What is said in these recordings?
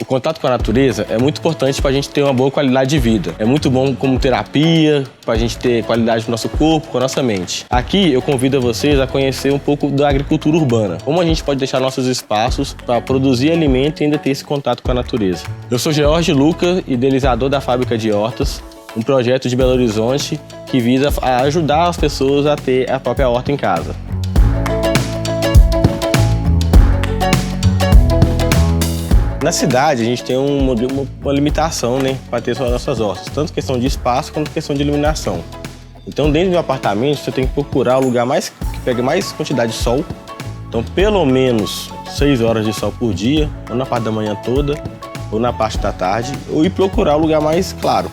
contato com a natureza é muito importante para a gente ter uma boa qualidade de vida. É muito bom como terapia, para a gente ter qualidade do nosso corpo, com a nossa mente. Aqui eu convido vocês a conhecer um pouco da agricultura urbana. Como a gente pode deixar nossos espaços para produzir alimento e ainda ter esse contato com a natureza. Eu sou George Luca, idealizador da Fábrica de Hortas, um projeto de Belo Horizonte que visa ajudar as pessoas a ter a própria horta em casa. Na cidade, a gente tem uma limitação, né, para ter as nossas hortas, tanto questão de espaço quanto questão de iluminação. Então, dentro do apartamento, você tem que procurar o lugar que pegue mais quantidade de sol. Então, pelo menos 6 horas de sol por dia, ou na parte da manhã toda, ou na parte da tarde, ou ir procurar o lugar mais claro.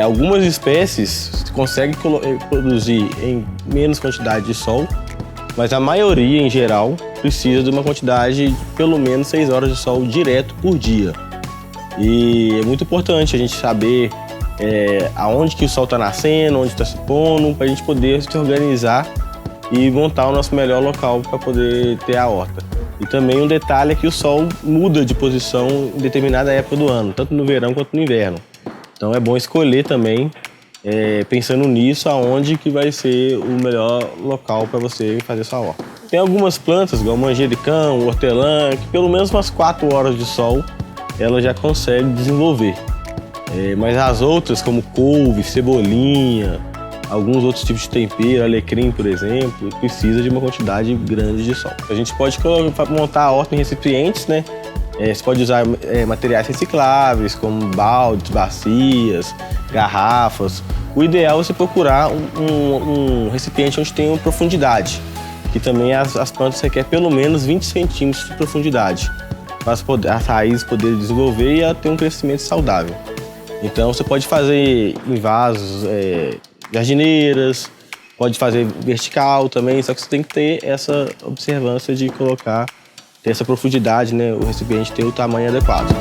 Algumas espécies conseguem produzir em menos quantidade de sol, mas a maioria, em geral, precisa de uma quantidade de pelo menos 6 horas de sol direto por dia. E é muito importante a gente saber aonde que o sol está nascendo, onde está se pondo, para a gente poder se organizar e montar o nosso melhor local para poder ter a horta. E também um detalhe é que o sol muda de posição em determinada época do ano, tanto no verão quanto no inverno. Então é bom escolher também, pensando nisso, aonde que vai ser o melhor local para você fazer sua horta. Tem algumas plantas, igual manjericão, hortelã, que pelo menos umas 4 horas de sol ela já consegue desenvolver. Mas as outras, como couve, cebolinha, alguns outros tipos de tempero, alecrim, por exemplo, precisa de uma quantidade grande de sol. A gente pode montar a horta em recipientes, né? Você pode usar materiais recicláveis, como baldes, bacias, garrafas. O ideal é você procurar um recipiente onde tenha profundidade, que também as plantas requerem pelo menos 20 centímetros de profundidade, para as raízes poderem desenvolver e ter um crescimento saudável. Então você pode fazer em vasos, jardineiras, pode fazer vertical também, só que você tem que ter essa observância de ter essa profundidade, né? O recipiente ter o tamanho adequado.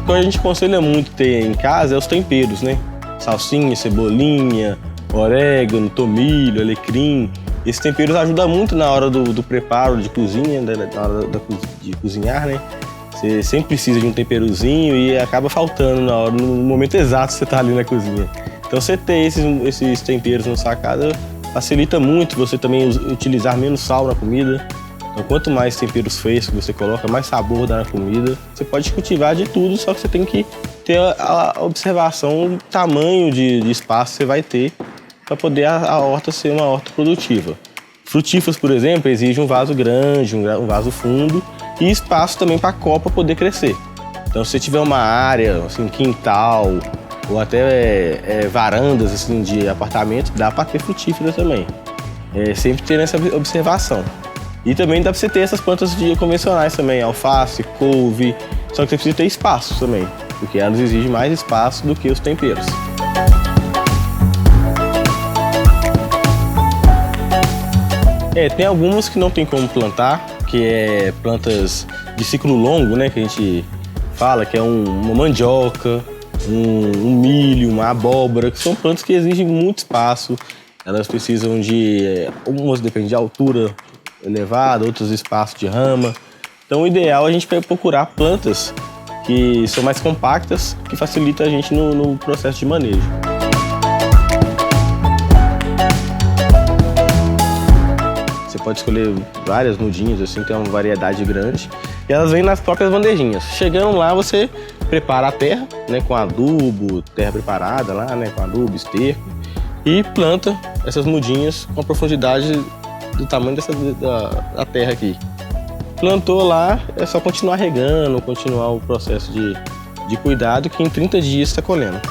O que a gente aconselha muito ter em casa é os temperos, né? Salsinha, cebolinha, orégano, tomilho, alecrim. Esses temperos ajudam muito na hora do preparo de cozinha, na hora de cozinhar, né? Você sempre precisa de um temperozinho e acaba faltando no momento exato que você está ali na cozinha. Então você ter esses temperos na sua casa facilita muito você também utilizar menos sal na comida. Então, quanto mais temperos frescos você coloca, mais sabor dá na comida. Você pode cultivar de tudo, só que você tem que ter a observação do tamanho de espaço que você vai ter para poder a horta ser uma horta produtiva. Frutíferos, por exemplo, exigem um vaso grande, um vaso fundo e espaço também para a copa poder crescer. Então, se você tiver uma área, assim, quintal, ou até varandas assim, de apartamento, dá para ter frutífera também. Sempre ter essa observação. E também dá para você ter essas plantas convencionais também, alface, couve, só que você precisa ter espaço também, porque elas exigem mais espaço do que os temperos. Tem algumas que não tem como plantar, que é plantas de ciclo longo, né, que a gente fala, que é uma mandioca, um milho, uma abóbora, que são plantas que exigem muito espaço. Elas precisam umas dependem de altura elevada, outros espaços de rama. Então o ideal é a gente procurar plantas que são mais compactas, que facilitam a gente no processo de manejo. Você pode escolher várias mudinhas, assim, tem uma variedade grande. E elas vêm nas próprias bandejinhas. Chegando lá, você prepara a terra, né, com adubo, terra preparada lá, né, com adubo, esterco, e planta essas mudinhas com a profundidade do tamanho da terra aqui. Plantou lá, é só continuar regando, continuar o processo de cuidado, que em 30 dias está colhendo.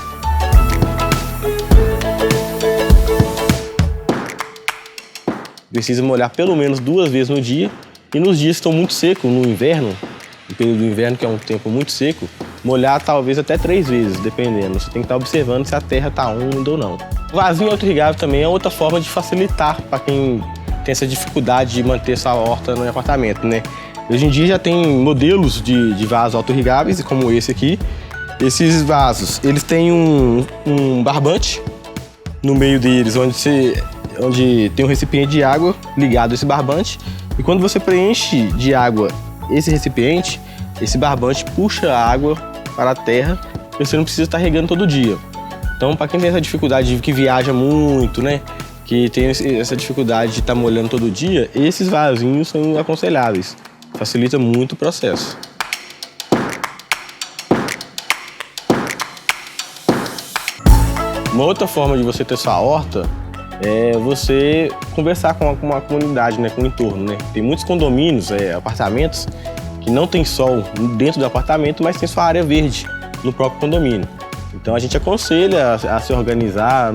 Precisa molhar pelo menos 2 vezes no dia, e nos dias que estão muito secos, no inverno, no período do inverno, que é um tempo muito seco, molhar talvez até 3 vezes, dependendo. Você tem que estar observando se a terra está úmida ou não. O vasinho autorregável também é outra forma de facilitar para quem tem essa dificuldade de manter sua horta no apartamento, né? Hoje em dia já tem modelos de vasos autorregáveis, como esse aqui. Esses vasos, eles têm um barbante no meio deles, onde tem um recipiente de água ligado a esse barbante, E quando você preenche de água esse recipiente, esse barbante puxa a água para a terra, e você não precisa estar regando todo dia. Então, para quem tem essa dificuldade, que viaja muito, né? Que tem essa dificuldade de estar molhando todo dia, esses vasinhos são aconselháveis. Facilita muito o processo. Uma outra forma de você ter sua horta é você conversar com a comunidade, né, com o entorno, né? Tem muitos condomínios, apartamentos, que não tem sol dentro do apartamento, mas tem sua área verde no próprio condomínio. Então a gente aconselha a se organizar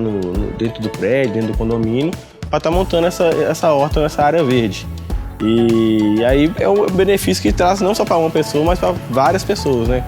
dentro do prédio, dentro do condomínio, para estar montando essa horta nessa área verde. E aí é um benefício que traz não só para uma pessoa, mas para várias pessoas, né?